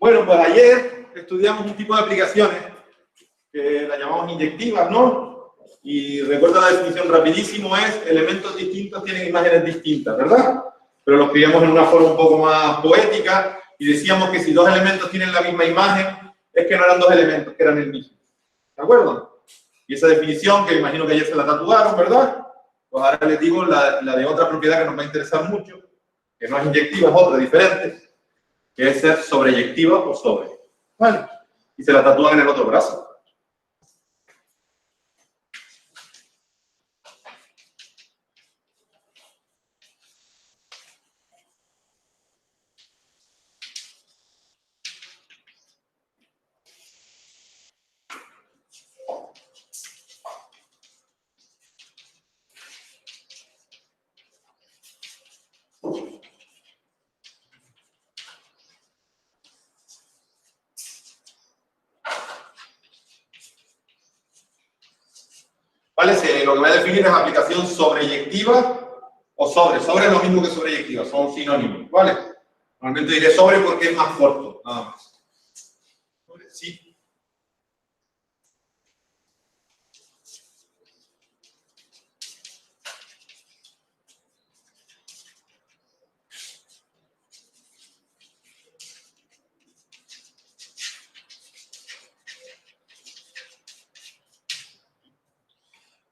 Bueno, pues ayer estudiamos un tipo de aplicaciones que la llamamos inyectivas, ¿no? Y recuerda la definición rapidísimo, es elementos distintos tienen imágenes distintas, ¿verdad? Pero lo escribíamos en una forma un poco más poética y decíamos que si dos elementos tienen la misma imagen, es que no eran dos elementos, que eran el mismo. ¿De acuerdo? Y esa definición, que imagino que ayer se la tatuaron, ¿verdad? Pues ahora les digo la de otra propiedad que nos va a interesar mucho, que no es inyectiva, es otra, diferente, que es ser sobreyectiva o sobre. ¿Vale? Y se la tatúan en el otro brazo. ¿Vale? Lo que voy a definir es aplicación sobreyectiva o sobre. Sobre es lo mismo que sobreyectiva, son sinónimos, ¿vale? Normalmente diré sobre porque es más corto, nada más. Sí.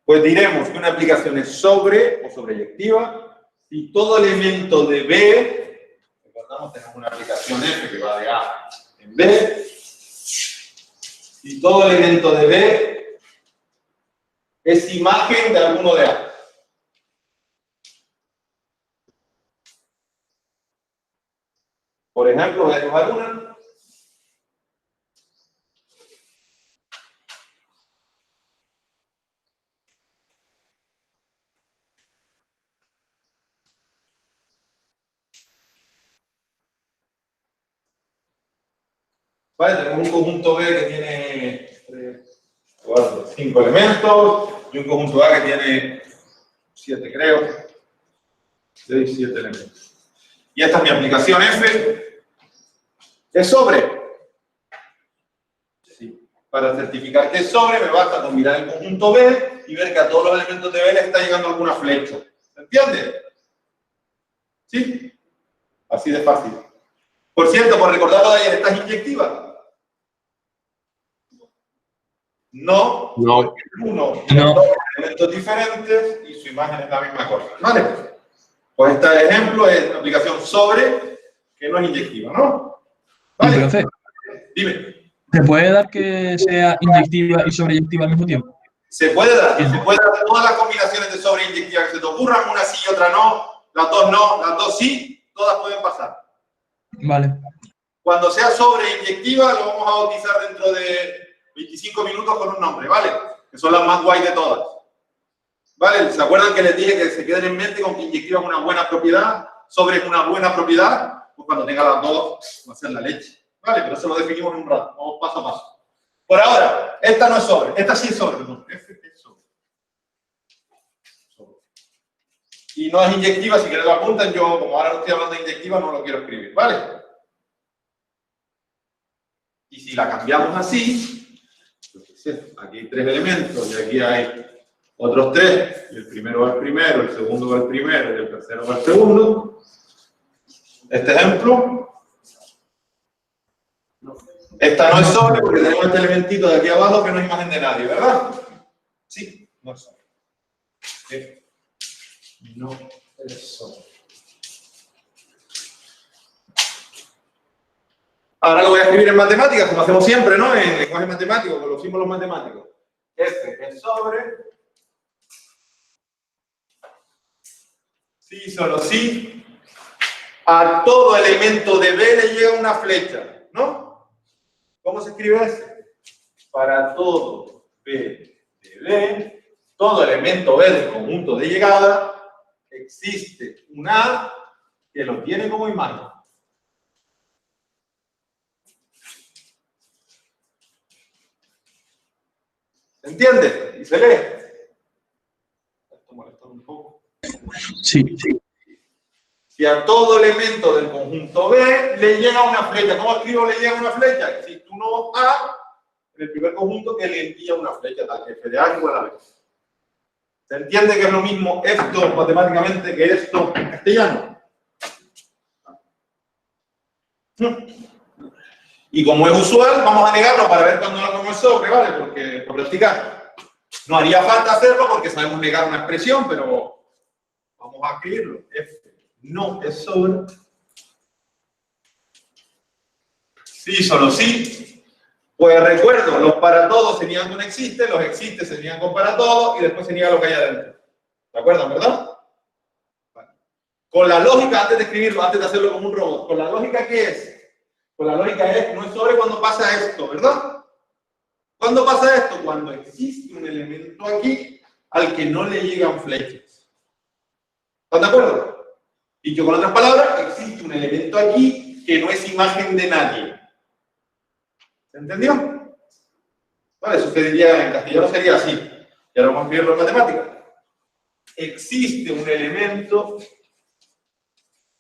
Pues diremos que una aplicación es sobre o sobreyectiva si todo elemento de B, recordamos tenemos una aplicación F que va de A en B, si todo elemento de B es imagen de alguno de A. Por ejemplo, voy a dibujar una. Vale, tenemos un conjunto B que tiene 3, 4, 5 elementos y un conjunto A que tiene 7, creo. 6, 7 elementos. Y esta es mi aplicación F. ¿Es sobre? Sí. Para certificar que es sobre, me basta con mirar el conjunto B y ver que a todos los elementos de B le está llegando alguna flecha. ¿Se entiende? ¿Sí? Así de fácil. Por cierto, por recordarlo de ayer, ¿esta es inyectiva? No, porque uno tiene dos elementos diferentes y su imagen es la misma cosa. ¿Vale? Pues este ejemplo es una aplicación sobre que no es inyectiva, ¿no? ¿Vale? Sí, profe. Dime. ¿Se puede dar que sea inyectiva y sobreyectiva al mismo tiempo? Se puede dar todas las combinaciones de sobre e inyectiva que se te ocurran, una sí y otra no, las dos sí, todas pueden pasar. Vale. Cuando sea sobre e inyectiva, lo vamos a bautizar dentro de 25 minutos con un nombre, ¿vale? Que son las más guay de todas. ¿Vale? ¿Se acuerdan que les dije que se queden en mente con que inyectiva es una buena propiedad, sobre es una buena propiedad? Pues cuando tenga las dos, va a ser la leche. ¿Vale? Pero eso lo definimos en un rato, vamos paso a paso. Por ahora, esta no es sobre, esta sí es sobre, perdón. F es sobre. Y no es inyectiva, si quieres lo apuntan, yo como ahora no estoy hablando de inyectiva, no lo quiero escribir, ¿vale? Y si la cambiamos así, aquí hay 3 elementos y aquí hay otros 3, y el primero va al primero, el segundo va al primero y el tercero va al segundo. Este ejemplo, esta no es sobre porque tenemos este elementito de aquí abajo que no es imagen de nadie, ¿verdad? Sí, no es sobre. ¿Sí? No es sobre. Ahora lo voy a escribir en matemáticas, como hacemos siempre, ¿no? En lenguaje matemático, con los símbolos matemáticos. Este es sobre. Sí, solo sí. A todo elemento de B le llega una flecha, ¿no? ¿Cómo se escribe ese? Para todo B de B, todo elemento B del conjunto de llegada, existe un A que lo tiene como imagen. ¿Se entiende? ¿Y se lee? Esto molesta un poco. Sí. Si a todo elemento del conjunto B le llega una flecha. ¿Cómo escribo le llega una flecha? Existe un nodo A en el primer conjunto que le envía una flecha, tal que f de A igual a B. ¿Se entiende que es lo mismo esto matemáticamente que esto en castellano? Y como es usual, vamos a negarlo para ver cuándo lo hacemos sobre, ¿vale? Porque, por practicar. No haría falta hacerlo porque sabemos negar una expresión, pero vamos a escribirlo. F no es sobre. Sí, solo sí. Pues recuerdo, los para todos serían con existe, los existe serían con para todos y después sería lo que hay adentro. ¿De acuerdo, verdad? Vale. Con la lógica, antes de escribirlo, antes de hacerlo como un robot, ¿con la lógica qué es? Pues la lógica es, no es sobre cuando pasa esto, ¿verdad? ¿Cuándo pasa esto? Cuando existe un elemento aquí al que no le llegan flechas. ¿Están de acuerdo? Dicho con otras palabras, existe un elemento aquí que no es imagen de nadie. ¿Se entendió? Vale, eso se diría en castellano sería así. Y ahora vamos a escribirlo en matemáticas. Existe un elemento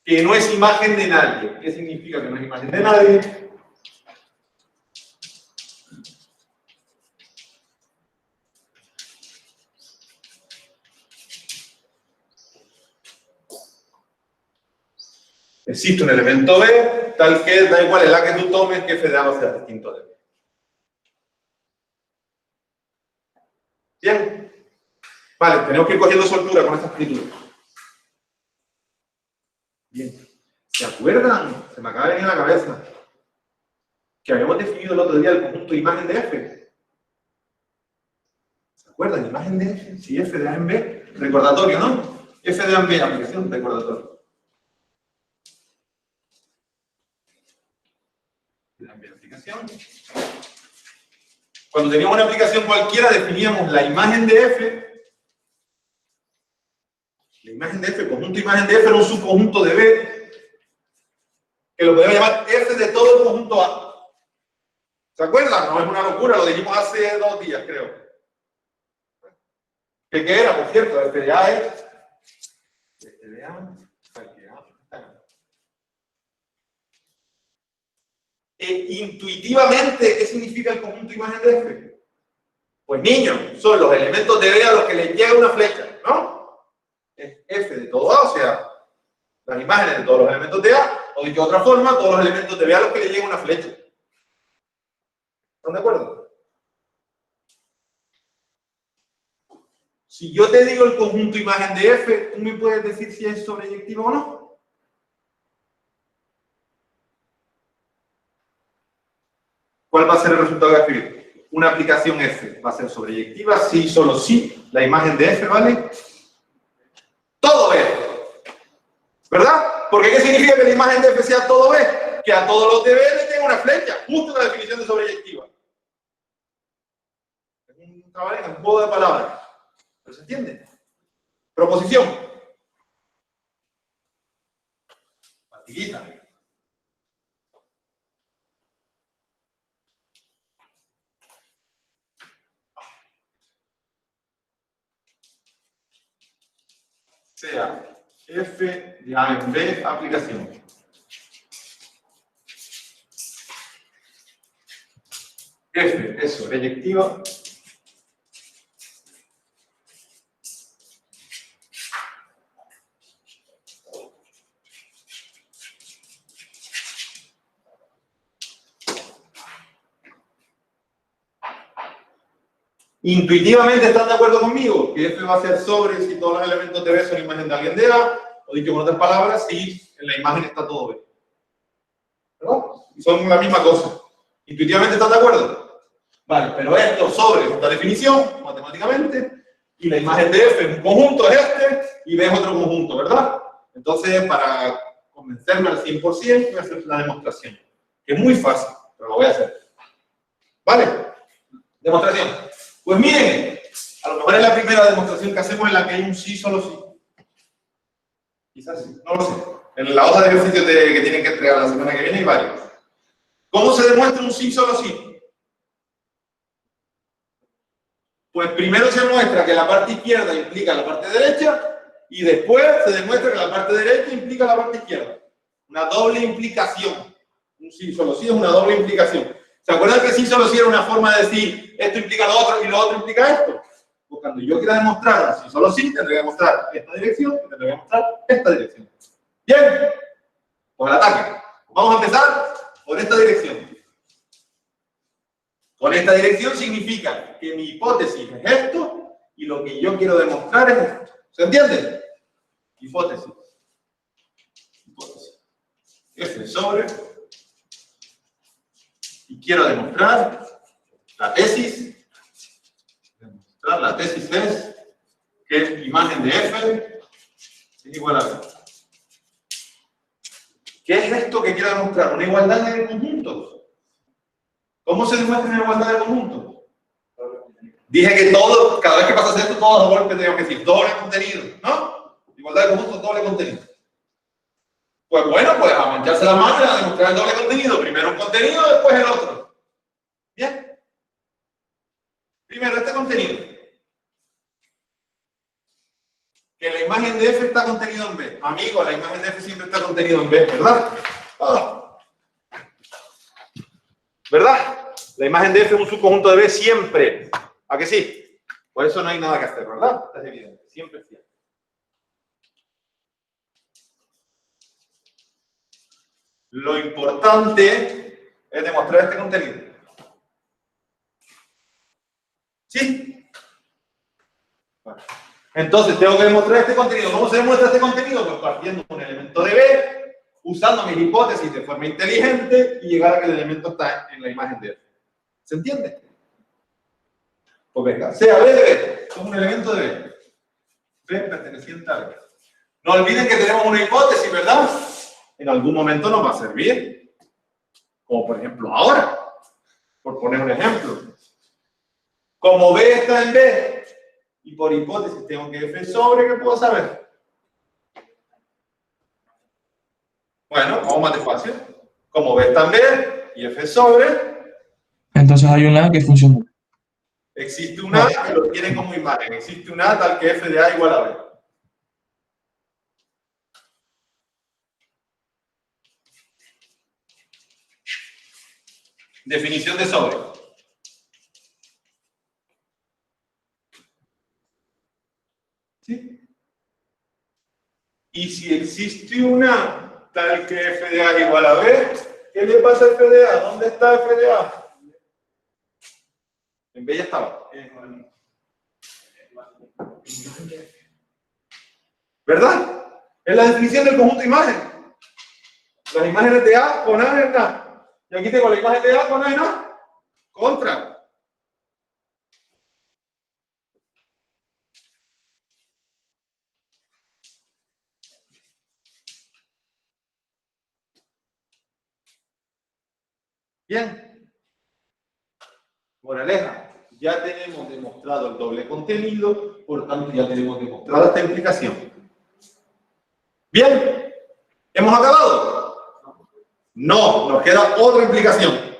que no es imagen de nadie. ¿Qué significa que no es imagen de nadie? Existe un elemento B, tal que da igual en la que tú tomes que f de A no sea distinto de B. ¿Bien? Vale, tenemos que ir cogiendo soltura con esta escritura. Bien. ¿Se acuerdan? Se me acaba de venir a la cabeza que habíamos definido el otro día el conjunto de imagen de F. ¿Se acuerdan? Imagen de F. Si F de A en B, recordatorio, ¿no? F de A en B, aplicación, recordatorio. Aplicación. Cuando teníamos una aplicación cualquiera, definíamos la imagen de F. La imagen de F, conjunto imagen de F, era un subconjunto de B, que lo podemos llamar F de todo el conjunto A. ¿Se acuerdan? No es una locura, lo dijimos hace 2 días, creo. ¿Qué era, por cierto? F de A es... F de A... Intuitivamente, ¿qué significa el conjunto imagen de F? Pues niños, son los elementos de B a los que les llega una flecha, ¿no? Es F de todo A, o sea, las imágenes de todos los elementos de A, o dicho de otra forma, todos los elementos de B a los que le llega una flecha. ¿Están de acuerdo? Si yo te digo el conjunto imagen de F, ¿tú me puedes decir si es sobreyectivo o no? ¿Cuál va a ser el resultado de escribir? Una aplicación F va a ser sobreyectiva, sí, solo sí, la imagen de F, ¿vale? Todo B. ¿Verdad? Porque ¿qué significa que la imagen de F sea todo B? Que a todos los de B le tenga una flecha, justo la definición de sobreyectiva. Es un trabalenguas, un juego de palabras. ¿Pero se entiende? Proposición. Fatiguita. Sea F de A en B, aplicación. F es sobreyectiva. Intuitivamente están de acuerdo conmigo que F va a ser sobre si todos los elementos de B son imagen de alguien de A, o dicho con otras palabras, si en la imagen está todo B. ¿Verdad? Y son la misma cosa. ¿Intuitivamente están de acuerdo? Vale, pero esto sobre esta definición, matemáticamente, y la imagen de F en un conjunto es este, y B es otro conjunto, ¿verdad? Entonces, para convencerme al 100%, voy a hacer la demostración. Que es muy fácil, pero lo voy a hacer. ¿Vale? Demostración. Pues miren, a lo mejor es la primera demostración que hacemos en la que hay un sí, solo sí. Quizás sí, no lo sé. En la hoja de ejercicios que tienen que entregar la semana que viene hay varios. ¿Cómo se demuestra un sí, solo sí? Pues primero se muestra que la parte izquierda implica la parte derecha y después se demuestra que la parte derecha implica la parte izquierda. Una doble implicación. Un sí solo sí es una doble implicación. ¿Se acuerdan que sí solo sí era una forma de decir esto implica lo otro y lo otro implica esto? Pues cuando yo quiera demostrar sí solo sí, tendré que demostrar esta dirección y tendré que demostrar esta dirección. Bien, pues al ataque. Vamos a empezar por esta dirección. Con esta dirección significa que mi hipótesis es esto y lo que yo quiero demostrar es esto. ¿Se entiende? Hipótesis. Hipótesis. F sobre. Y quiero demostrar la tesis. Demostrar la tesis es que imagen de F es igual a B. ¿Qué es esto que quiero demostrar? Una igualdad de conjuntos. ¿Cómo se demuestra una igualdad de conjuntos? Dije que todo, cada vez que pasas esto, todos los golpes tenemos que decir doble contenido, ¿no? Igualdad de conjuntos, doble contenido. Pues bueno, pues a mancharse la mano y a demostrar el doble contenido. Primero un contenido, después el otro. ¿Bien? Primero este contenido. Que la imagen de F está contenido en B. Amigo, la imagen de F siempre está contenido en B, ¿verdad? Oh. ¿Verdad? La imagen de F es un subconjunto de B siempre. ¿A que sí? Por eso no hay nada que hacer, ¿verdad? Es evidente. Siempre es cierto. Lo importante es demostrar este contenido. ¿Sí? Bueno. Entonces, tengo que demostrar este contenido. ¿Cómo se demuestra este contenido? Pues partiendo de un elemento de B, usando mis hipótesis de forma inteligente y llegar a que el elemento está en la imagen de F. ¿Se entiende? Pues venga, sea B de B, es un elemento de B. B perteneciente a B. No olviden que tenemos una hipótesis, ¿verdad? En algún momento nos va a servir. Como por ejemplo ahora. Por poner un ejemplo. Como B está en B, y por hipótesis tengo que F sobre, ¿qué puedo saber? Bueno, vamos más despacio. Como B está en B, y F sobre. Entonces hay una que funciona. Existe una A que lo tiene como imagen. Existe una A tal que F de A igual a B. Definición de sobre. ¿Sí? Y si existe una tal que F de A igual a B, ¿qué le pasa a F de A? ¿Dónde está F de A? En B ya estaba. ¿Verdad? Es la definición del conjunto de imagen. Las imágenes de A con A en A. Y aquí tengo la imagen de A con A en A. Contra. Bien. Moraleja. Ya tenemos demostrado el doble contenido, por tanto ya tenemos demostrada esta implicación. Bien. ¿Hemos acabado? No, nos queda otra implicación.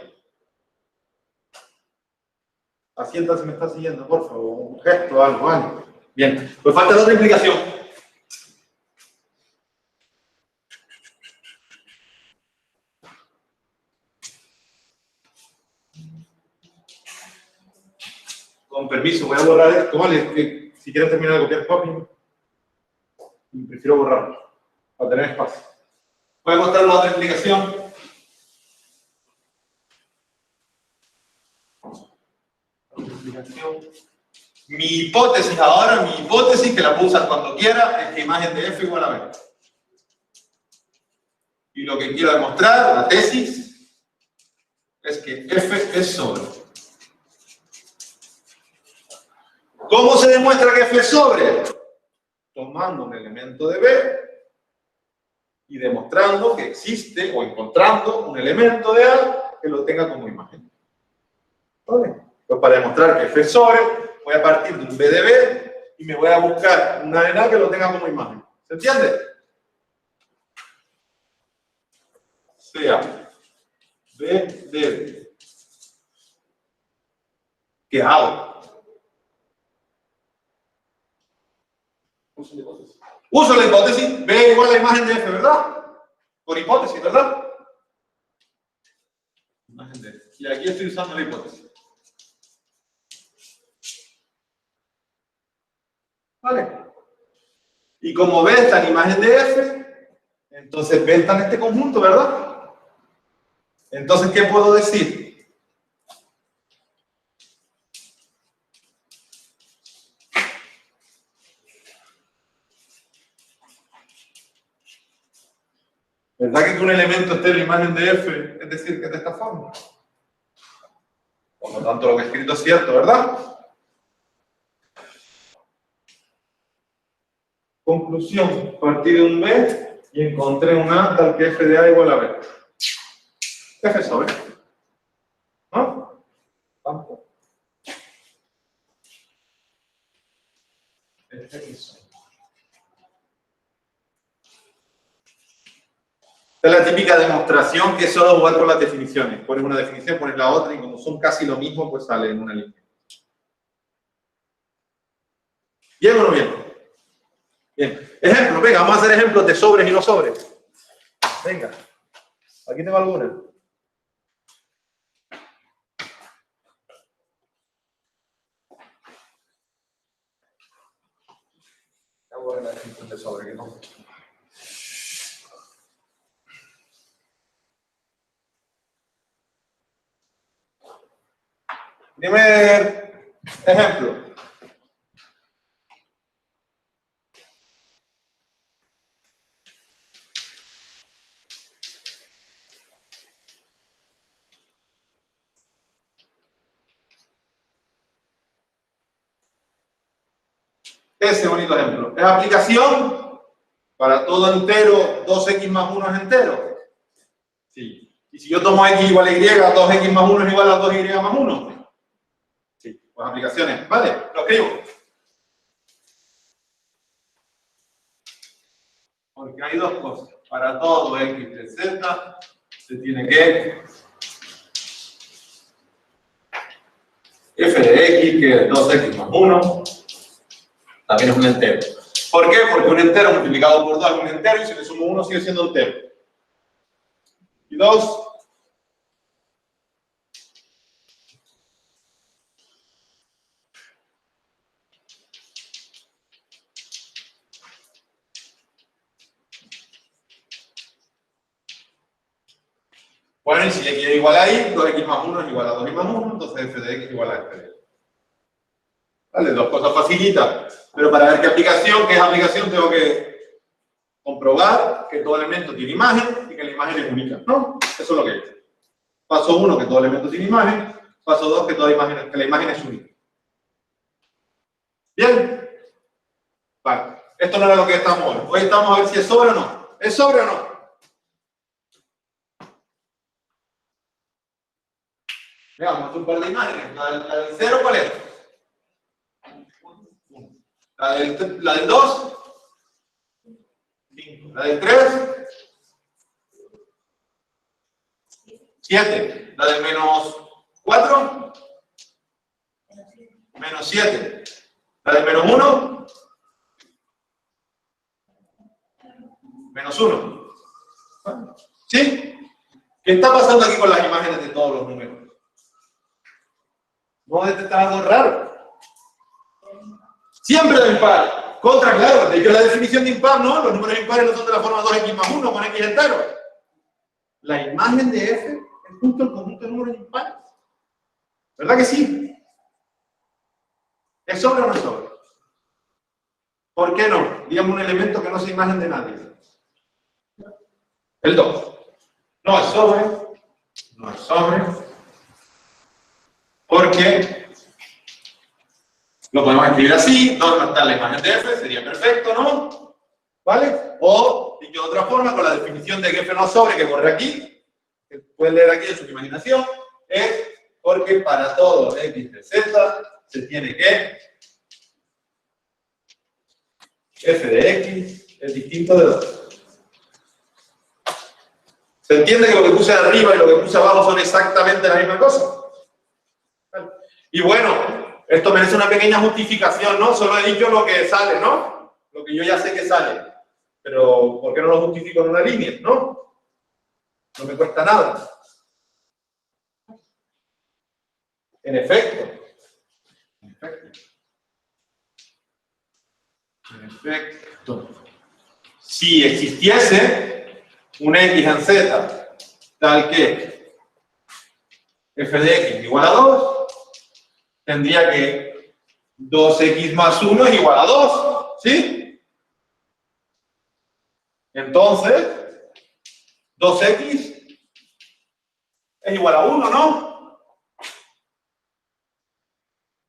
Asienta si me está siguiendo, por favor. Un gesto, algo. Bien, pues falta la otra implicación. Con permiso, voy a borrar esto, ¿vale? Que si quieren terminar de copiar copy, prefiero borrarlo, para tener espacio. Voy a mostrar la otra implicación. Mi hipótesis ahora, mi hipótesis, que la puedo usar cuando quiera, es que imagen de F igual a B. Y lo que quiero demostrar, la tesis, es que F es sobre. ¿Cómo se demuestra que F es sobre? Tomando un elemento de B y demostrando que existe, o encontrando un elemento de A que lo tenga como imagen. ¿Vale? Pues para demostrar que F es sobre, voy a partir de un B de B y me voy a buscar una en A que lo tenga como imagen. ¿Se entiende? Sea B de B. ¿Qué hago? Uso la hipótesis B igual a la imagen de F, ¿verdad? Por hipótesis, ¿verdad? Imagen de F. Y aquí estoy usando la hipótesis. ¿Vale? Y como B está en imagen de F, entonces B está en este conjunto, ¿verdad? Entonces, ¿qué puedo decir? ¿Verdad que un elemento esté en la imagen de F, es decir, que es de esta forma? Por lo tanto, lo que he escrito es cierto, ¿verdad? Conclusión, partí de un B y encontré un A tal que F de A igual a B. F sobre. ¿No? Tampoco. F sobre. Esta es la típica demostración que es solo jugar con las definiciones. Pones una definición, pones la otra y como son casi lo mismo, pues sale en una línea. ¿Bien o no bien? Bien. Ejemplo, venga, vamos a hacer ejemplos de sobres y no sobres. Venga, aquí tengo alguna. Voy a ver la definición de sobre, que no. Primer ejemplo. Ese bonito ejemplo. Es aplicación para todo entero, 2x más 1 es entero. Sí. Y si yo tomo x igual a y, 2x más 1 es igual a 2y más 1. Sí. Pues aplicaciones. ¿Vale? Lo escribo. Porque hay dos cosas. Para todo x de z se tiene que f de x, que es 2x más 1, también es un entero. ¿Por qué? Porque un entero multiplicado por 2 es un entero y si le sumo 1 sigue siendo entero. Y 2. Bueno, y si x es igual a y, 2x más 1 es igual a 2y más 1, entonces f de x es igual a f de x. Vale, dos cosas facilitas. Pero para ver qué es aplicación, tengo que comprobar que todo elemento tiene imagen y que la imagen es única, ¿no? Eso es lo que he hecho. Paso 1, que todo elemento tiene imagen. Paso 2, que la imagen es única. ¿Bien? Vale. Esto no era lo que estamos hoy. Hoy estamos a ver si es sobre o no. ¿Es sobre o no? Veamos un par de imágenes. La del 0, ¿cuál es? La del 2, 5. La del 3, 7. La del menos 4, menos 7. La del menos 1, menos 1. ¿Sí? ¿Qué está pasando aquí con las imágenes de todos los números? ¿No detectas algo raro? Siempre de impar. Contra, claro, de hecho la definición de impar, ¿no? Los números impares no son de la forma 2x más 1 con x entero. La imagen de f es justo el conjunto de números impares. ¿Verdad que sí? ¿Es sobre o no es sobre? ¿Por qué no? Digamos un elemento que no sea imagen de nadie. El 2. No es sobre. No es sobre. Porque lo podemos escribir así, 2 no está en la imagen de f, sería perfecto, ¿no? ¿Vale? O, dicho de otra forma, con la definición de que f no es sobre, que corre aquí, que pueden leer aquí en su imaginación, es porque para todo x de z se tiene que f de x es distinto de 2. ¿Se entiende que lo que puse arriba y lo que puse abajo son exactamente la misma cosa? Y bueno, esto merece una pequeña justificación, ¿no? Solo he dicho lo que sale, ¿no? lo que yo ya sé que sale. Pero, ¿por qué no lo justifico en una línea? ¿No? No me cuesta nada. En efecto. Si existiese un X en Z tal que f de X igual a 2, tendría que 2X más 1 es igual a 2. ¿Sí? Entonces, 2X es igual a 1, ¿no?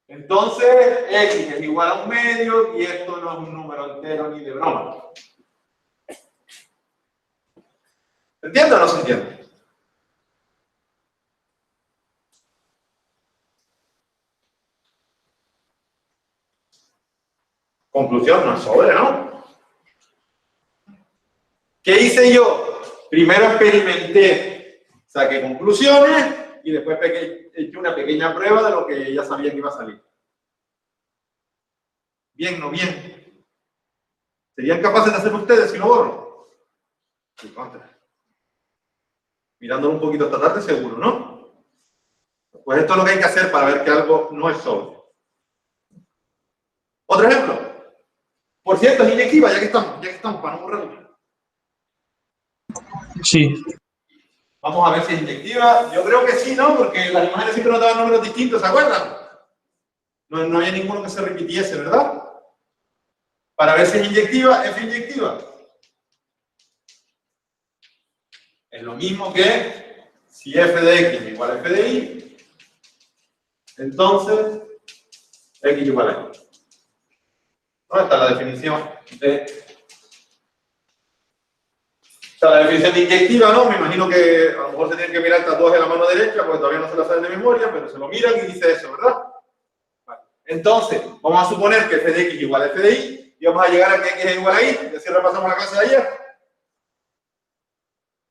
Entonces, X es igual a 1/2 y esto no es un número entero ni de broma. ¿Se entiende o no se entiende? Conclusión, no es sobre, ¿no? ¿Qué hice yo? Primero experimenté, saqué conclusiones y después hecho una pequeña prueba de lo que ya sabía que iba a salir. Bien, no bien. ¿Serían capaces de hacerlo ustedes si lo borro? Sí, contra. Mirándolo un poquito esta tarde, seguro, ¿no? Pues esto es lo que hay que hacer para ver que algo no es sobre. Otro ejemplo. Por cierto, es inyectiva, ya que estamos para no borrarlo. Sí. Vamos a ver si es inyectiva. Yo creo que sí, ¿no? Porque las imágenes siempre nos daban números distintos, ¿se acuerdan? No había ninguno que se repitiese, ¿verdad? Para ver si es inyectiva, F inyectiva. Es lo mismo que si F de X es igual a F de Y, entonces X igual a Y. ¿Dónde está la definición de... O sea, la definición de inyectiva, ¿no? Me imagino que a lo mejor se tienen que mirar estas dos en la mano derecha, porque todavía no se las saben de memoria, pero se lo miran y dice eso, ¿verdad? Vale. Entonces, vamos a suponer que F de X es igual a F de Y, y vamos a llegar a que X es igual a Y, y así repasamos la clase de ayer.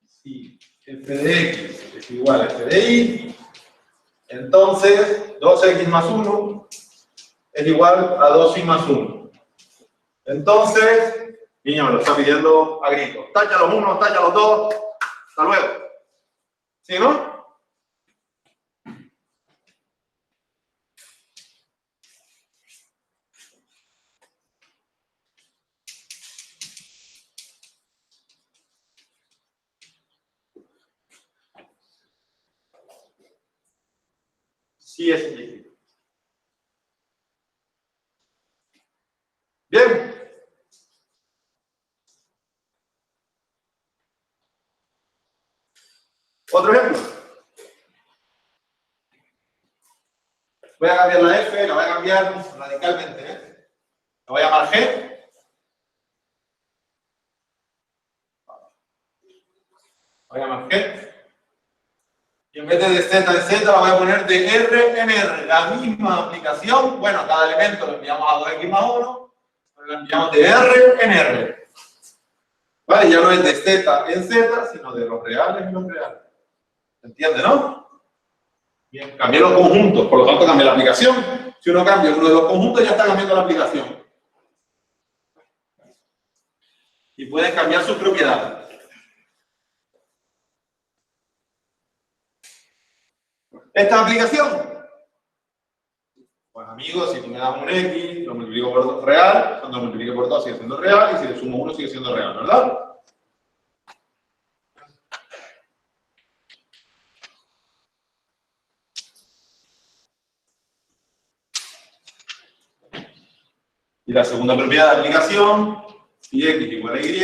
Si F de X es igual a F de Y, entonces 2X más 1 es igual a 2Y más 1. Entonces, niño, me lo está pidiendo a gritos. Tacha los unos, tacha los dos. Hasta luego. ¿Sí, no? Sí es inyectivo. Bien. Otro ejemplo. Voy a cambiar la F, la voy a cambiar radicalmente, ¿eh? La voy a llamar G. La voy a llamar G. Y en vez de Z en Z, la voy a poner de R en R. La misma aplicación. Bueno, cada elemento lo enviamos a 2X más 1, pero lo enviamos de R en R. Vale, ya no es de Z en Z, sino de los reales en los reales. ¿Se entiende, no? Bien, cambié los conjuntos, por lo tanto cambié la aplicación. Si uno cambia uno de los conjuntos, ya está cambiando la aplicación. Y pueden cambiar sus propiedades. ¿Esta aplicación? Pues amigos, si tú me das un X, lo multiplico por 2 real, cuando lo multiplique por 2 sigue siendo real, y si le sumo 1 sigue siendo real, ¿verdad? Y la segunda propiedad de aplicación, si X igual a Y,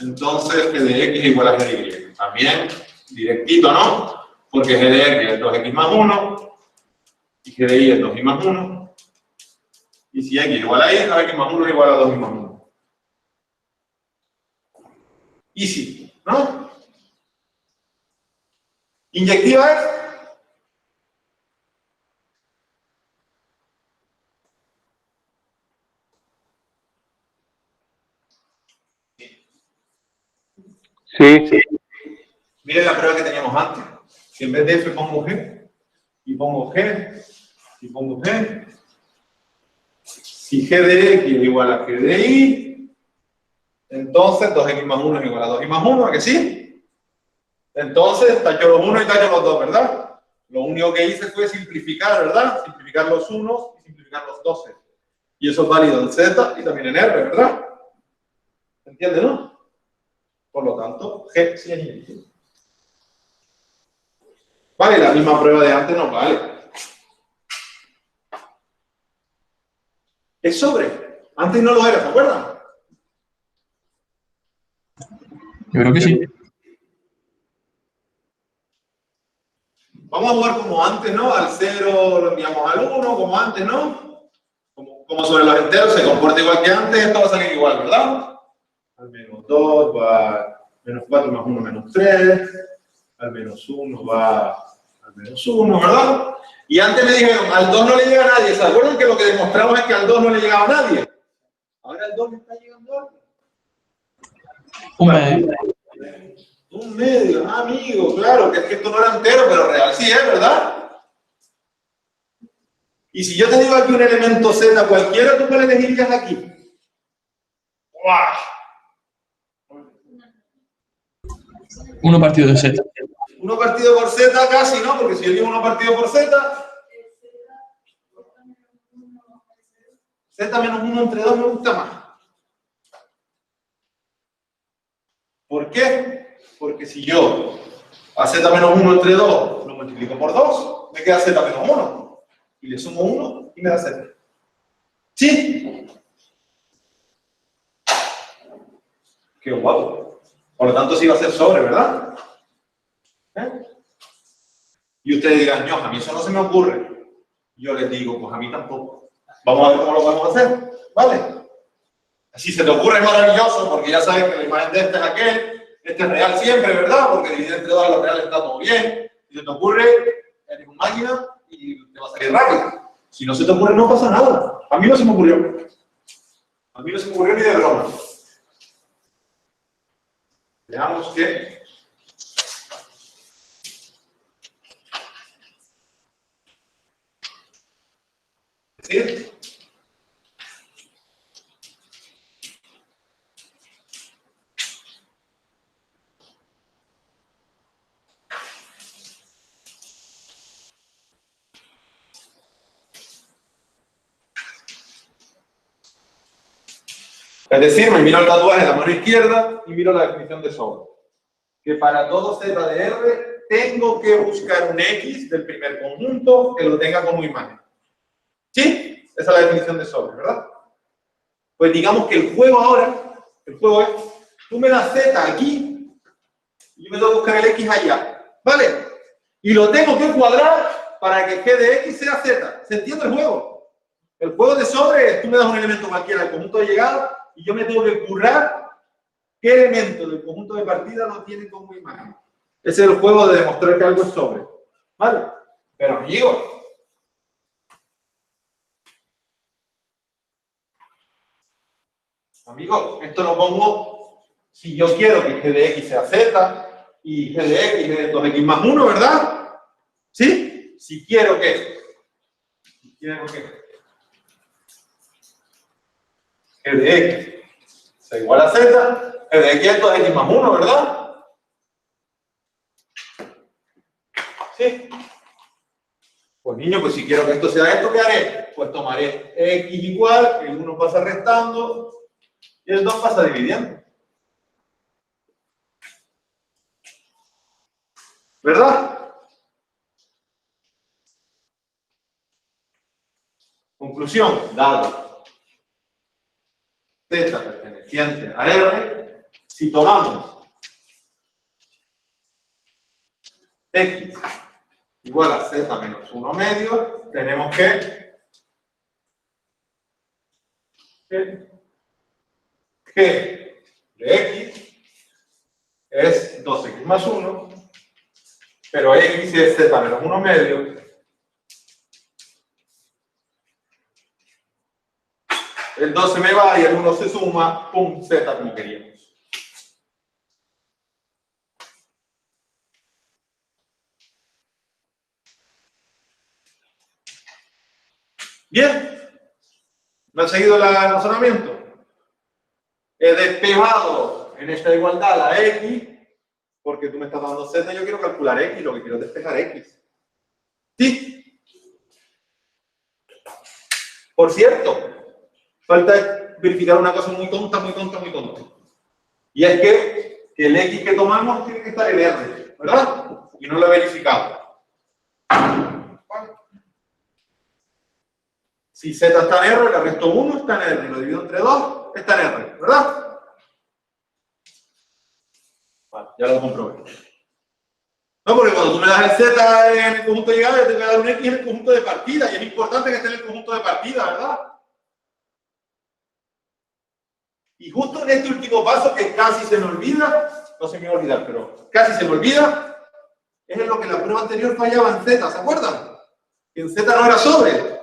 entonces G de X igual a G de Y. También directito, ¿no? Porque G de X es 2X más 1, y G de Y es 2Y más 1. Y si X igual a Y, X más 1 es igual a 2Y más 1. Easy, ¿no? ¿Inyectiva es? Sí. Miren la prueba que teníamos antes. Si en vez de F pongo G, y pongo G, y pongo G, si Si g de x es igual a g de y, entonces 2x más 1 es igual a 2y más 1, ¿a que sí? Entonces, tacho los 1 y tacho los 2, ¿verdad? Lo único que hice fue simplificar, ¿verdad? Simplificar los 1 y simplificar los 12. Y eso es válido en z y también en r, ¿verdad? ¿Se entiende, no? Por lo tanto, g sí es inyectivo. Vale, la misma prueba de antes no vale. Es sobre. Antes no lo era, ¿se acuerdan? Yo creo que sí. Vamos a jugar como antes, ¿no? Al 0 lo enviamos al 1, como antes, ¿no? Como sobre los enteros se comporta igual que antes, esto va a salir igual, ¿verdad? Al menos 2 va menos 4 más 1 menos 3. Al menos 1 va al menos 1, ¿verdad? Y antes me dijeron, al 2 no le llega a nadie. ¿Se acuerdan que lo que demostramos es que al 2 no le llegaba a nadie? Ahora al 2 le está llegando a alguien. Un medio. Un medio, amigo, claro, que es que esto no era entero, pero real sí es, ¿verdad? Y si yo te digo aquí un elemento z cualquiera, ¿tú cuál elegirías aquí? ¡Guau! 1 partido de z. 1 partido por z casi, ¿no? Porque si yo digo 1 partido por z, z menos 1 entre 2 me gusta más. ¿Por qué? Porque si yo a z menos 1 entre 2 lo multiplico por 2, me queda z menos 1. Y le sumo 1 y me da z. ¿Sí? Qué guapo. Por lo tanto, sí va a ser sobre, ¿verdad? Y ustedes dirán, no, a mí eso no se me ocurre. Yo les digo, pues a mí tampoco. Vamos a ver cómo lo podemos hacer, ¿vale? Si se te ocurre es maravilloso, porque ya sabes que la imagen de este es aquel, este es real siempre, ¿verdad? Porque dividir entre 2 a lo real está todo bien. Si se te ocurre, eres una máquina y te va a salir rápido. Si no se te ocurre, no pasa nada. A mí no se me ocurrió. A mí no se me ocurrió ni de broma. Veamos que... ¿Sí? Es decir, me miro el tatuaje en la mano izquierda y miro la definición de sobre. Que para todo z de R tengo que buscar un X del primer conjunto que lo tenga como imagen. ¿Sí? Esa es la definición de sobre, ¿verdad? Pues digamos que el juego ahora, el juego es, tú me das Z aquí y yo me tengo que buscar el X allá, ¿vale? Y lo tengo que cuadrar para que G de X sea Z. ¿Se entiende el juego? El juego de sobre es, tú me das un elemento cualquiera del conjunto de llegada y yo me tengo que currar qué elemento del conjunto de partida lo tiene como imagen. Ese es el juego de demostrar que algo es sobre, ¿vale? Pero amigos, esto lo pongo si yo quiero que G de X sea Z y G de X es 2X más 1, ¿verdad? ¿Sí? Si quiero que G de X sea igual a Z, G de X es 2X más 1, ¿verdad? ¿Sí? Pues niño, pues si quiero que esto sea esto, ¿qué haré? Pues tomaré X igual, el 1 pasa restando y el 2 pasa dividiendo. ¿Verdad? Conclusión, dado Z perteneciente a R, si tomamos X igual a Z menos 1 medio, tenemos que G de X es 2X más 1, pero X es Z menos 1 medio. El 2 se me va y el 1 se suma, pum, Z como queríamos. Bien. ¿Me han seguido el razonamiento? He despejado en esta igualdad la x, porque tú me estás dando z y yo quiero calcular x, lo que quiero es despejar x. ¿Sí? Por cierto, falta verificar una cosa muy tonta, muy tonta, muy tonta. Y es que el x que tomamos tiene que estar en R, ¿verdad? Y no lo he verificado. Si z está en R, le resto 1, está en R. Lo divido entre 2, está en R, ¿verdad? Vale, ya lo comprobé. No, porque cuando tú me das el z en el conjunto de llegada, yo te voy a dar un x en el conjunto de partida. Y es importante que esté en el conjunto de partida, ¿verdad? Y justo en este último paso, que casi se me olvida, no se me va a olvidar, pero casi se me olvida, es en lo que la prueba anterior fallaba en z, ¿se acuerdan? Que en z no era sobre.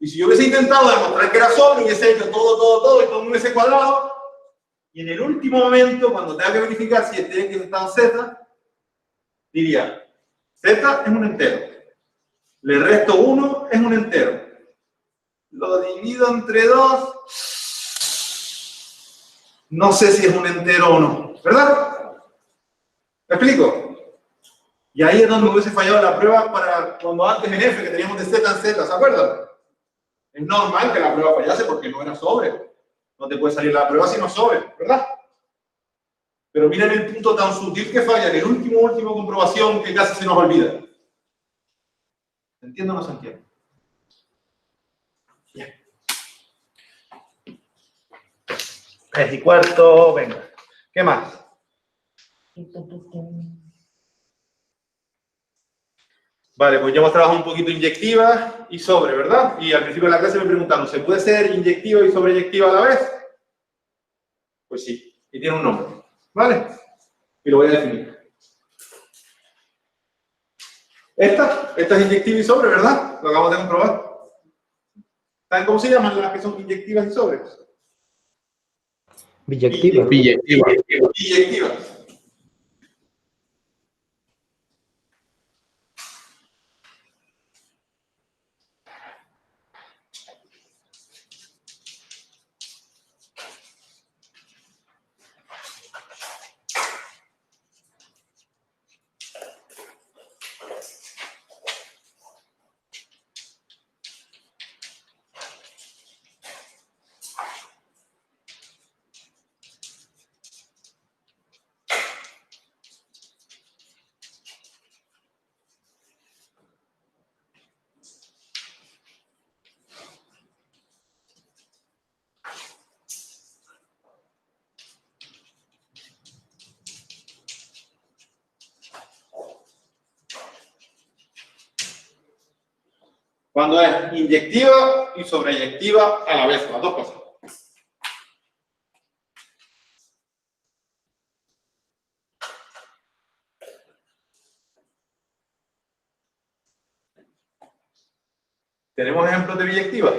Y si yo hubiese intentado demostrar que era sobre, hubiese hecho todo, y todo me hubiese cuadrado, y en el último momento, cuando tenga que verificar si este x está en z, diría, z es un entero. Le resto 1, es un entero. Lo divido entre 2. No sé si es un entero o no, ¿verdad? ¿Me explico? Y ahí es donde hubiese fallado la prueba para cuando antes en F, que teníamos de z en z, ¿se acuerdan? Es normal que la prueba fallase porque no era sobre. No te puede salir la prueba si no es sobre, ¿verdad? Pero miren el punto tan sutil que falla en el último comprobación que casi se nos olvida. ¿Se entiende o no se entiende? Bien. 3/4, venga. ¿Qué más? Vale, pues ya hemos trabajado un poquito inyectiva y sobre, ¿verdad? Y al principio de la clase me preguntaron, ¿se puede ser inyectiva y sobreyectiva a la vez? Pues sí, y tiene un nombre, ¿vale? Y lo voy a definir. Esta es inyectiva y sobre, ¿verdad? Lo acabamos de comprobar. ¿Saben cómo se llaman las que son inyectivas y sobres? Biyectiva. Biyectivas. Cuando es inyectiva y sobreyectiva a la vez, las dos cosas. ¿Tenemos ejemplos de biyectivas?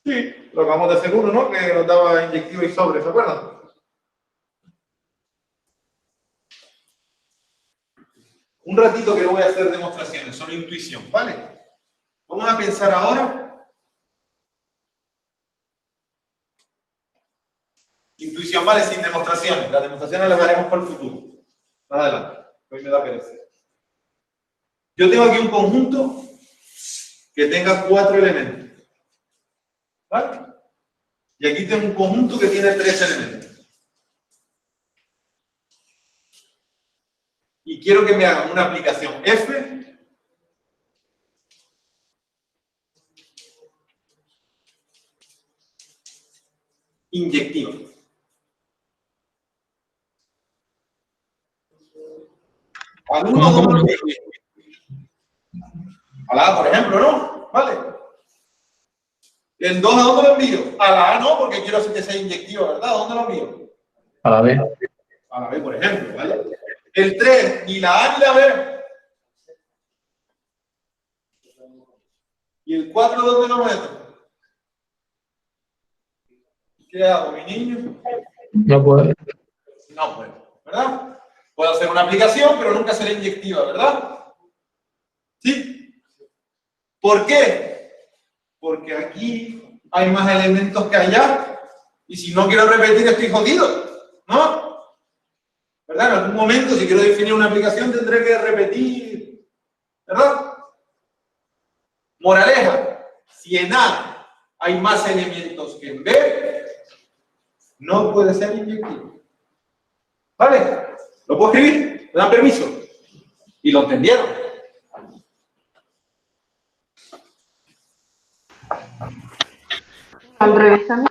Sí, lo acabamos de hacer uno, ¿no? Que nos daba inyectiva y sobre, ¿se acuerdan? Un ratito que no voy a hacer demostraciones, solo intuición, ¿vale? Vamos a pensar ahora. Intuición, ¿vale? Sin demostraciones. Las demostraciones las haremos para el futuro. Más adelante. Hoy me da pereza. Yo tengo aquí un conjunto que tenga 4 elementos. ¿Vale? Y aquí tengo un conjunto que tiene 3 elementos. Y quiero que me hagan una aplicación F inyectiva. A la A, por ejemplo, ¿no? ¿Vale? ¿El 2 a dónde lo envío? A la A no, porque quiero que sea inyectiva, ¿verdad? ¿A dónde lo envío? A la B. A la B, por ejemplo, ¿vale? El 3, ni la A ni la B. ¿Y el 4 dónde lo meto? ¿Qué hago, mi niño? No puede. No puedo, ¿verdad? Puedo hacer una aplicación, pero nunca será inyectiva, ¿verdad? ¿Sí? ¿Por qué? porque aquí hay más elementos que allá, y si no quiero repetir estoy jodido, ¿no? ¿Verdad? En algún momento, si quiero definir una aplicación, tendré que repetir, ¿verdad? Moraleja, si en A hay más elementos que en B, no puede ser inyectivo. ¿Vale? ¿Lo puedo escribir? ¿Me dan permiso? Y lo entendieron. Al revés también.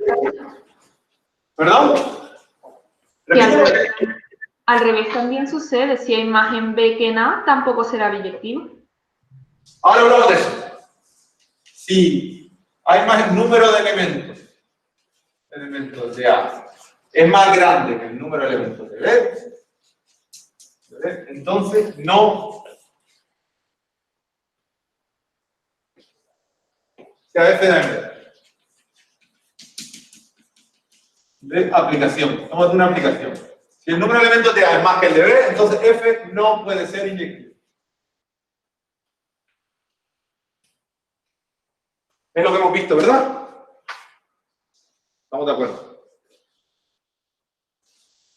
¿Perdón? Y Repíteme. al revés también sucede. Si hay más en B que en A, tampoco será biyectivo. Ahora hablamos de eso. Si hay más número de elementos de A, es más grande que el número de elementos de B, entonces no sea F de M. De aplicación. Estamos de una aplicación. Si el número de elementos de A es más que el de B, entonces F no puede ser inyectivo. Es lo que hemos visto, ¿verdad? Estamos de acuerdo.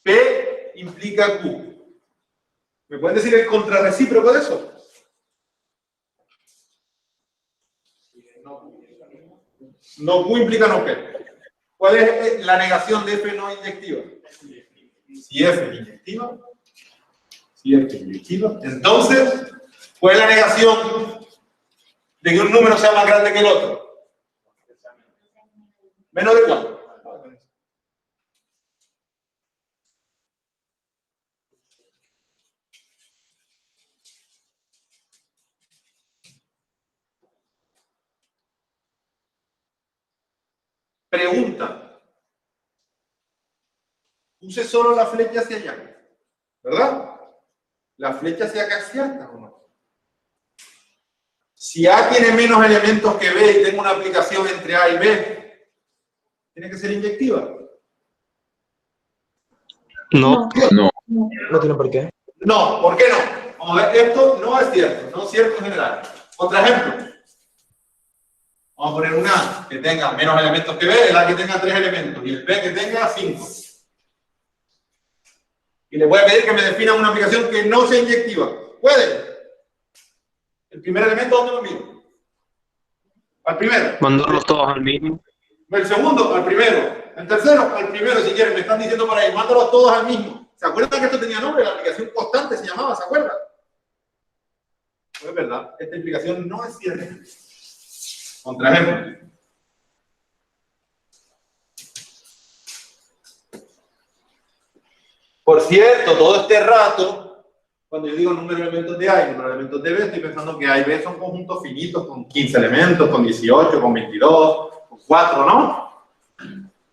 P implica Q. ¿Me pueden decir el contrarrecíproco de eso? No Q implica no P. ¿Cuál es la negación de F no inyectiva? Si F es inyectiva, entonces, ¿cuál es la negación de que un número sea más grande que el otro? Menos de 4. Pregunta. Use solo la flecha hacia allá, ¿verdad? ¿La flecha hacia acá es cierta o no? Si A tiene menos elementos que B y tengo una aplicación entre A y B, ¿tiene que ser inyectiva? No. No. No tiene por qué. No, ¿por qué no? Vamos a ver, esto no es cierto, no es cierto en general. Otro ejemplo. Vamos a poner una A que tenga menos elementos que B, la que tenga 3 elementos, y el B que tenga 5. Y le voy a pedir que me defina una aplicación que no sea inyectiva. ¿Puede? El primer elemento, ¿dónde lo miro? Al primero. Mandarlos todos al mismo. El segundo, al primero. El tercero, al primero, si quieren. Me están diciendo por ahí, mándalos todos al mismo. ¿Se acuerdan que esto tenía nombre? La aplicación constante se llamaba, ¿se acuerdan? No es verdad. Esta implicación no es cierta. Contraejemplo. Por cierto, todo este rato, cuando yo digo número de elementos de A y número de elementos de B, estoy pensando que A y B son conjuntos finitos con 15 elementos, con 18, con 22, con 4, ¿no?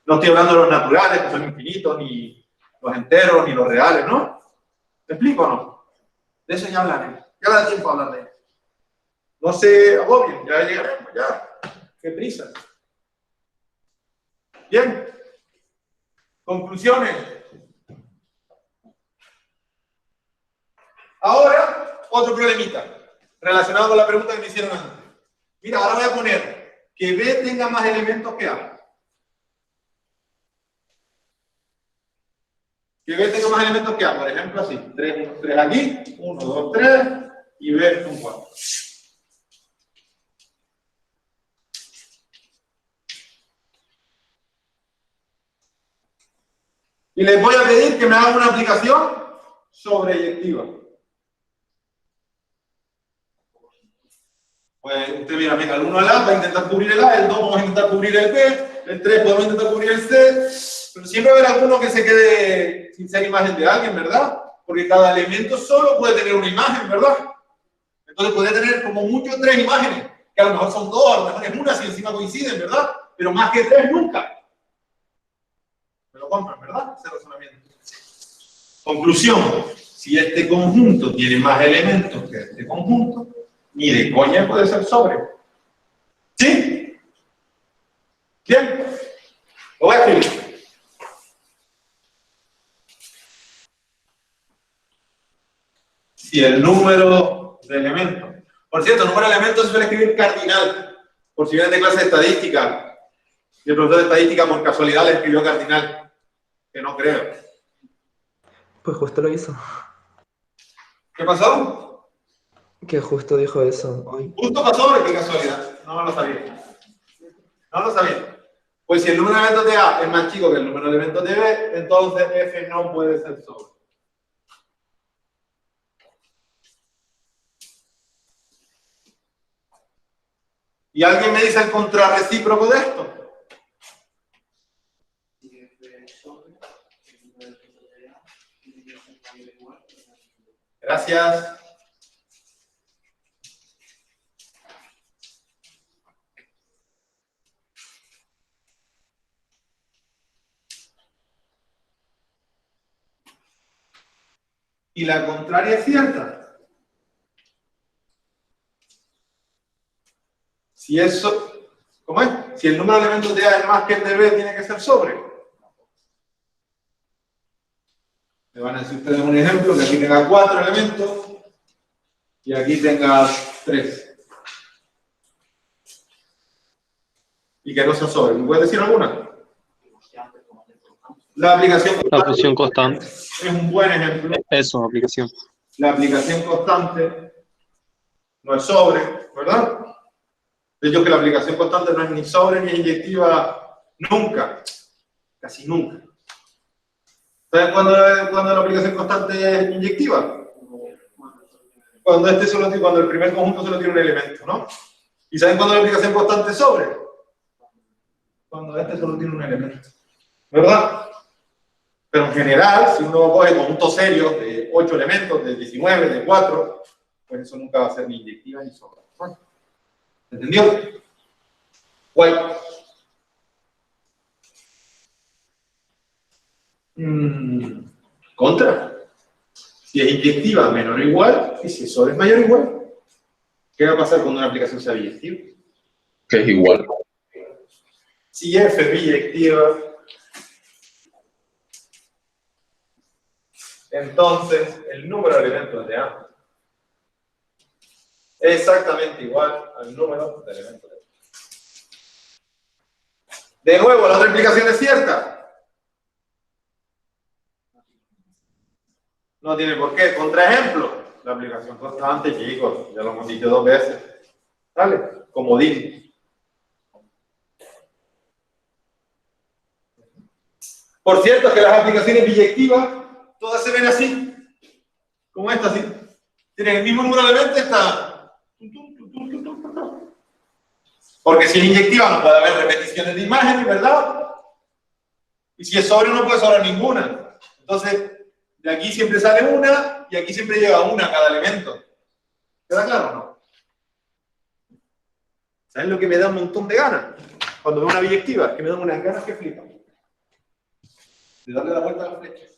No estoy hablando de los naturales, que son infinitos, ni los enteros, ni los reales, ¿no? ¿Me explico o no? De eso ya hablaré. Ya habrá tiempo a hablar de ello. No se agobien, ya llegaremos, ya. ¡Qué prisa! Bien. Conclusiones. Ahora, otro problemita relacionado con la pregunta que me hicieron antes. Mira, ahora voy a poner que B tenga más elementos que A. Que B tenga más elementos que A, por ejemplo, así. 3, 1, 3 aquí, 1, 2, 3, y B un 4. Y les voy a pedir que me hagan una aplicación sobreyectiva. Pues usted mira, venga, el 1 al A va a intentar cubrir el A, el 2 vamos a intentar cubrir el B, el 3 podemos intentar cubrir el C, pero siempre va a haber alguno que se quede sin ser imagen de alguien, ¿verdad? Porque cada elemento solo puede tener una imagen, ¿verdad? Entonces puede tener como mucho 3 imágenes, que a lo mejor son 2, a lo mejor es una si encima coinciden, ¿verdad? Pero más que 3 nunca. Me lo compran, ¿verdad? Ese razonamiento. Conclusión, si este conjunto tiene más elementos que este conjunto, ni de coña puede ser sobre. ¿Sí? ¿Bien? Lo voy a escribir. Si el número de elementos, por cierto, el número de elementos se suele escribir cardinal. Por si vienes de clase de estadística, y el profesor de estadística por casualidad le escribió cardinal, que no creo. Pues justo lo hizo. ¿Qué pasó? Que justo dijo eso hoy. Justo pasó, qué casualidad. No lo sabía. No lo sabía. Pues si el número de elementos de A es más chico que el número de elementos de B, entonces F no puede ser sobre. ¿Y alguien me dice el contrarrecíproco de esto? Gracias. ¿Y la contraria es cierta? Si eso, ¿cómo es? Si el número de elementos de A es más que el de B, tiene que ser sobre. Me van a decir ustedes un ejemplo, que aquí tenga 4 elementos y aquí tenga 3. Y que no sea sobre. ¿Me puedes decir alguna? La aplicación La función constante. es un buen ejemplo. Eso, aplicación. La aplicación constante no es sobre, ¿verdad? De hecho, que la aplicación constante no es ni sobre ni inyectiva nunca. Casi nunca. ¿Saben cuándo la aplicación constante es inyectiva? Cuando el primer conjunto solo tiene un elemento, ¿no? ¿Y saben cuándo la aplicación constante es sobre? Cuando este solo tiene un elemento. ¿Verdad? Pero en general, si uno coge conjuntos serios de 8 elementos, de 19, de 4, pues eso nunca va a ser ni inyectiva ni sobre. Bueno, ¿entendió? Guay. Contra. Si es inyectiva, menor o igual, y si es sobre es mayor o igual. ¿Qué va a pasar cuando una aplicación sea biyectiva? Que es igual. Si F es biyectiva, entonces el número de elementos de A es exactamente igual al número de elementos de B. De nuevo, la otra implicación es cierta. No tiene por qué. Contraejemplo, la aplicación constante, chicos, ya lo hemos dicho 2 veces. ¿Vale? Comodín. Por cierto, que las aplicaciones biyectivas, todas se ven así, como esta, así. Tienen el mismo número de elementos, está. Porque si es inyectiva no puede haber repeticiones de imágenes, ¿verdad? Y si es sobre no puede sobrar ninguna. Entonces, de aquí siempre sale una y aquí siempre llega una cada elemento. ¿Queda claro o no? ¿Saben lo que me da un montón de ganas? Cuando veo una biyectiva, es que me dan unas ganas que flipan. De darle la vuelta a las flechas.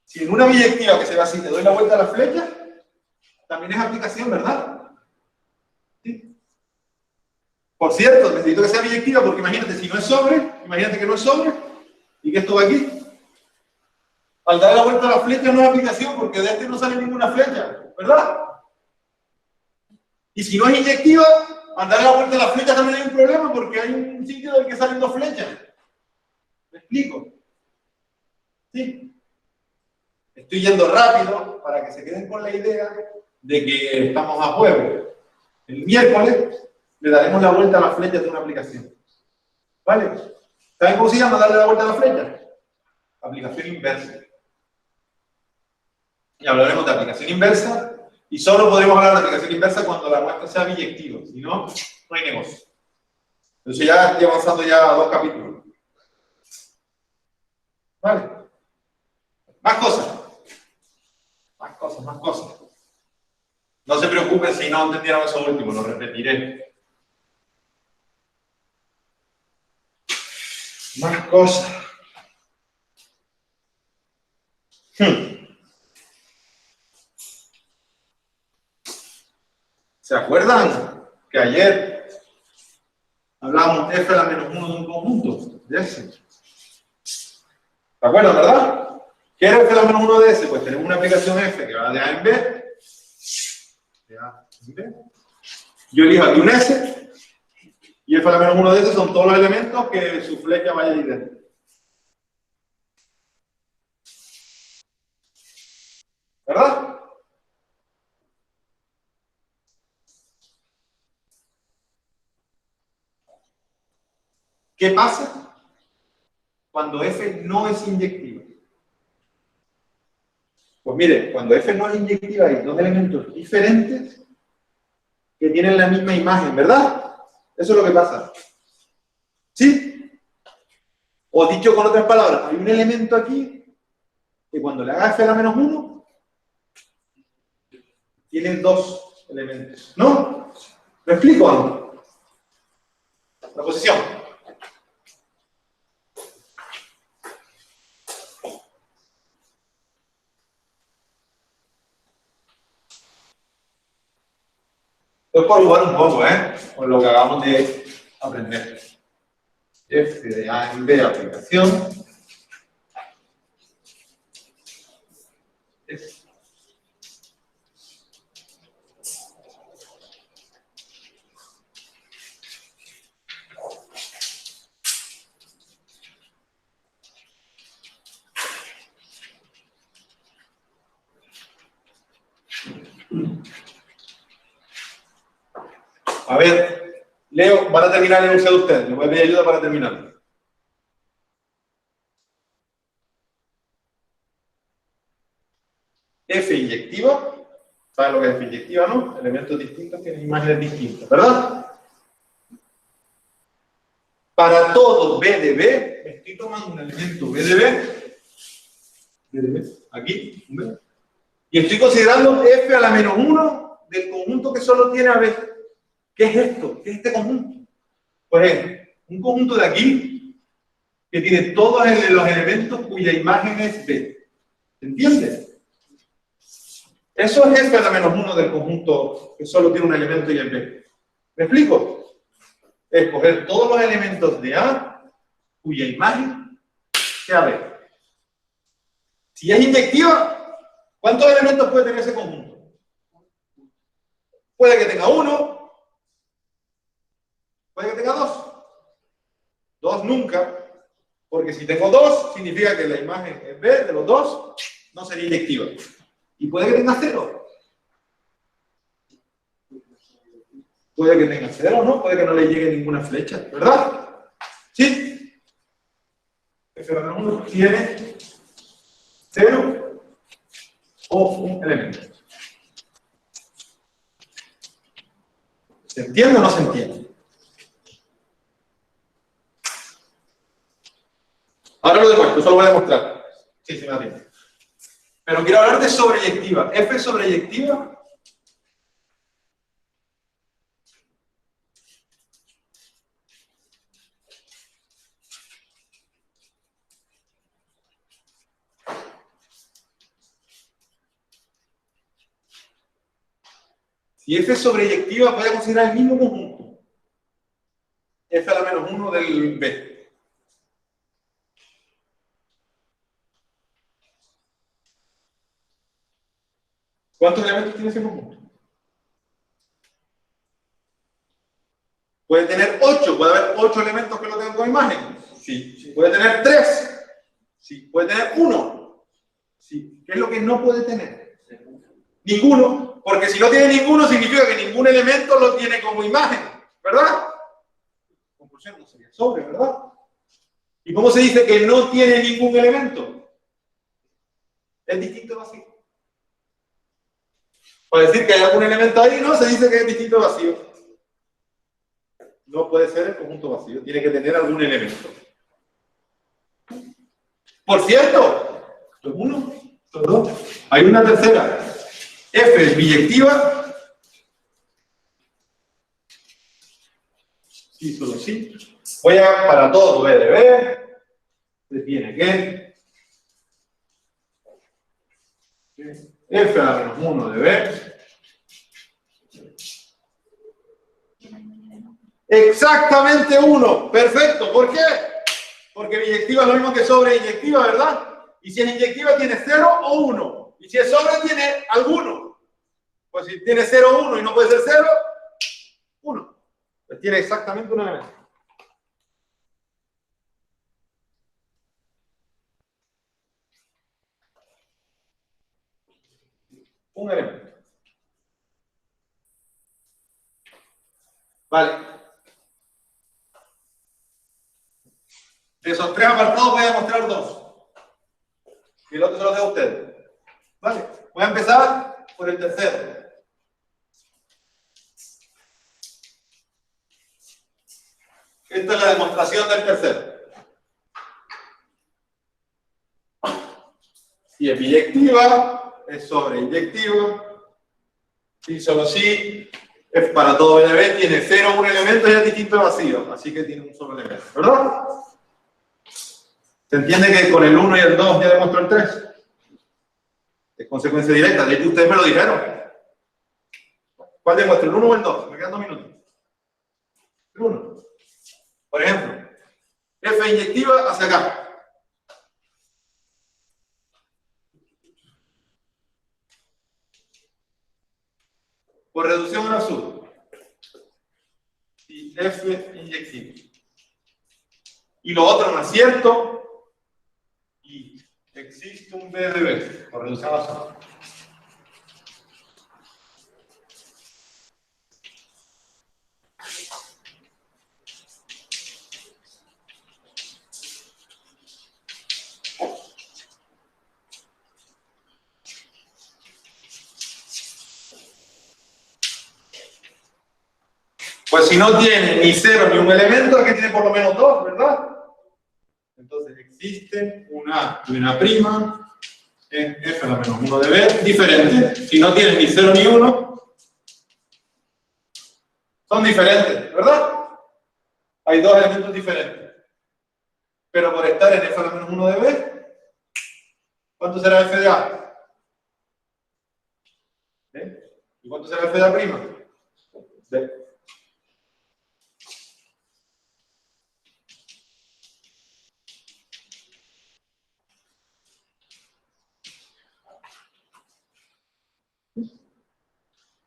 Si en una biyectiva que se ve así te doy la vuelta a las flechas, también es aplicación, ¿verdad? ¿Sí? Por cierto, necesito que sea biyectiva porque imagínate, si no es sobre, imagínate que no es sobre y que esto va aquí. Al darle la vuelta a las flechas no es aplicación porque de este no sale ninguna flecha, ¿verdad? Y si no es inyectiva, al darle la vuelta a las flechas también hay un problema porque hay un sitio del que salen 2 flechas. ¿Me explico? ¿Sí? Estoy yendo rápido para que se queden con la idea de que estamos a jueves. El miércoles le daremos la vuelta a las flechas de una aplicación. ¿Vale? ¿Saben cómo se llama darle la vuelta a las flechas? Aplicación inversa. Y hablaremos de aplicación inversa y solo podremos hablar de aplicación inversa cuando la muestra sea biyectiva. Si no, no hay negocio. Entonces ya estoy avanzando ya a 2 capítulos. ¿Vale? Más cosas. Más cosas. No se preocupen si no entendieron eso último, lo repetiré. Más cosas. ¿Se acuerdan que ayer hablábamos f a la menos 1 de un conjunto? De S. ¿Se acuerdan, verdad? ¿Qué era f a la menos 1 de S? Pues tenemos una aplicación f que va de A en B. De A en B. Yo elijo aquí un S, y F a la menos 1 de S son todos los elementos que su flecha vaya ahí dentro. ¿Verdad? ¿Qué pasa cuando F no es inyectiva? Pues mire, cuando F no es inyectiva hay dos elementos diferentes que tienen la misma imagen, ¿verdad? Eso es lo que pasa. ¿Sí? O dicho con otras palabras, hay un elemento aquí que cuando le haga F a la menos 1 tiene dos elementos. ¿No? ¿Lo explico o no? La posición. Esto es por jugar un poco, con lo que acabamos de aprender. F de A en B, aplicación. F. A ver, Leo, van a terminar el enunciado ustedes. Les voy a pedir ayuda para terminar. F inyectiva. ¿Saben lo que es F inyectiva, no? Elementos distintos tienen imágenes distintas, ¿verdad? Para todo B de B, estoy tomando un elemento B de B, aquí, un B, y estoy considerando F a la menos 1 del conjunto que solo tiene a B. ¿Qué es esto? ¿Qué es este conjunto? Pues es un conjunto de aquí que tiene todos los elementos cuya imagen es B. ¿Se entiende? Eso es F a la menos 1 del conjunto que solo tiene un elemento y es B. ¿Me explico? Es coger todos los elementos de A cuya imagen sea B. Si es inyectiva, ¿cuántos elementos puede tener ese conjunto? Puede que tenga 1. Puede que tenga 2. 2 nunca, porque si tengo 2, significa que la imagen es B de los 2, no sería inyectiva. Y puede que tenga 0. Puede que tenga 0, ¿no? Puede que no le llegue ninguna flecha, ¿verdad? ¿Sí? F1 tiene 0 o un elemento. ¿Se entiende o no se entiende? Ahora lo demuestro, eso lo voy a demostrar. Sí, me da tiempo. Pero quiero hablar de sobreyectiva. F sobreyectiva. Si F sobreyectiva, voy a considerar el mismo conjunto. F a la menos 1 del B. ¿Cuántos elementos tiene ese conjunto? Puede tener 8, puede haber 8 elementos que lo tengan como imagen. Sí. Puede tener 3. Sí. Puede tener 1. Sí. ¿Qué es lo que no puede tener? Ninguno. Porque si no tiene ninguno, significa que ningún elemento lo tiene como imagen. ¿Verdad? Conclusión, no sería sobre, ¿verdad? ¿Y cómo se dice que no tiene ningún elemento? Es distinto vacío. Para decir que hay algún elemento ahí, no, se dice que es distinto vacío. No puede ser el conjunto vacío, tiene que tener algún elemento. Por cierto, esto es 1, esto es 2. Hay una tercera. F es biyectiva. Sí, solo sí. Voy a, para todo B de B, se tiene que F a la menos 1 de B. Exactamente 1. Perfecto. ¿Por qué? Porque biyectiva es lo mismo que sobreyectiva, ¿verdad? Y si es inyectiva tiene 0 o 1. Y si es sobre tiene alguno. Pues si tiene 0 o 1 y no puede ser 0, Pues tiene exactamente un elemento. Un elemento. Vale. De esos tres apartados voy a mostrar dos. Y el otro se los dejo a ustedes. Vale. Voy a empezar por el tercero. Esta es la demostración del tercero. Si es biyectiva, es sobreyectiva. Si solo si es para todo BDB, tiene 0 un elemento y es distinto de vacío. Así que tiene un solo elemento. ¿Verdad? ¿Se entiende que con el 1 y el 2 ya demuestro el 3? Es consecuencia directa. De hecho, ustedes me lo dijeron. ¿Cuál demuestro? ¿El 1 o el 2? Me quedan 2 minutos. El 1. Por ejemplo, F inyectiva hacia acá. Por reducción al absurdo. Y F inyectiva. Y lo otro no es cierto. Y existe un BDB. Por reducción al absurdo. Pues si no tiene ni 0 ni un elemento, es que tiene por lo menos 2, ¿verdad? Entonces existe una y una prima en F a la menos 1 de B diferentes. Si no tienen ni 0 ni 1, son diferentes, ¿verdad? Hay dos elementos diferentes. Pero por estar en F a la menos 1 de B, ¿cuánto será F de A? ¿Eh? ¿Y cuánto será F de A prima? B.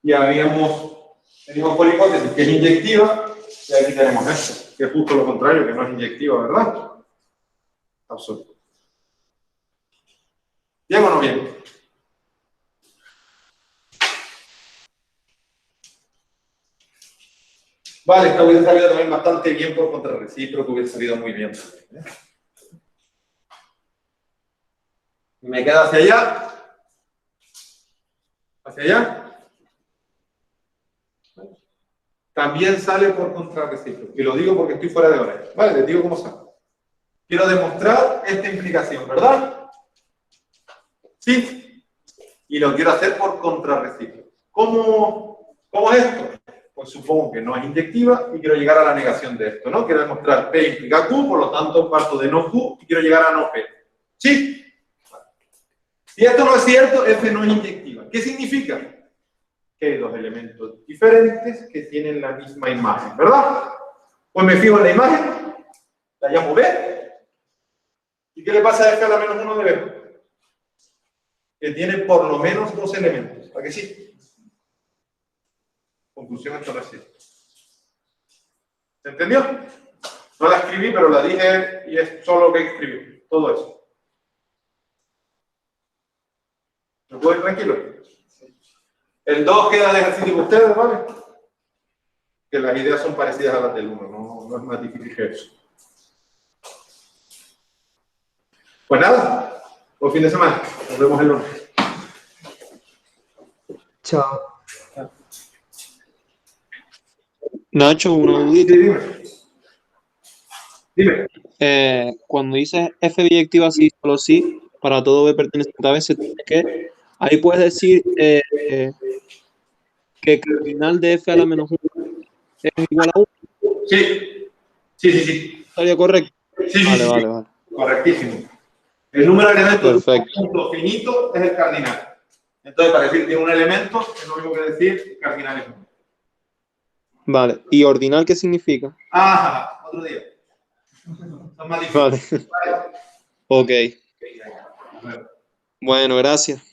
Y teníamos por hipótesis que es inyectiva, y aquí tenemos esto, que es justo lo contrario, que no es inyectiva, ¿verdad? Absurdo. ¿Bien o no bien? Vale, esta hubiese salido también bastante bien por contrarrecíproco, hubiese salido muy bien. Y me queda hacia allá. Hacia allá. También sale por contrarrecíproco. Y lo digo porque estoy fuera de hora. Vale, les digo cómo sale. Quiero demostrar esta implicación, ¿verdad? Sí. Y lo quiero hacer por contrarrecíproco. ¿Cómo es esto? Pues supongo que no es inyectiva y quiero llegar a la negación de esto, ¿no? Quiero demostrar P implica Q, por lo tanto parto de no Q y quiero llegar a no P. ¿Sí? Si esto no es cierto, F no es inyectiva. ¿Qué significa? Que hay dos elementos diferentes que tienen la misma imagen, ¿verdad? Pues me fijo en la imagen, la llamo B. ¿Y qué le pasa a F a la menos 1 de B? Que tiene por lo menos dos elementos. ¿Para qué sí? Conclusión, esto no es cierto. ¿Se entendió? No la escribí, pero la dije y es solo lo que escribí. Todo eso. ¿Me puedo ir tranquilo? El 2 queda de ejercicio con ustedes, ¿vale? Que las ideas son parecidas a las del 1, no es más difícil que eso. Pues nada, buen fin de semana. Nos vemos el lunes. Chao. Nacho, una dudita. Sí, dime. Cuando dices F biyectiva sí, solo sí, para todo B perteneciente a B, se tiene que, ahí puedes decir que cardinal de F a la menos 1 es igual a 1. Sí. Sí. ¿Estaría correcto? Sí. Vale. Correctísimo. El número de elementos de un Perfecto. punto finito es el cardinal. Entonces, para decir que un elemento es lo mismo que decir cardinal es 1. Vale. ¿Y ordinal qué significa? Otro día. Son más difíciles. Vale. Ok. Vale. Bueno, gracias.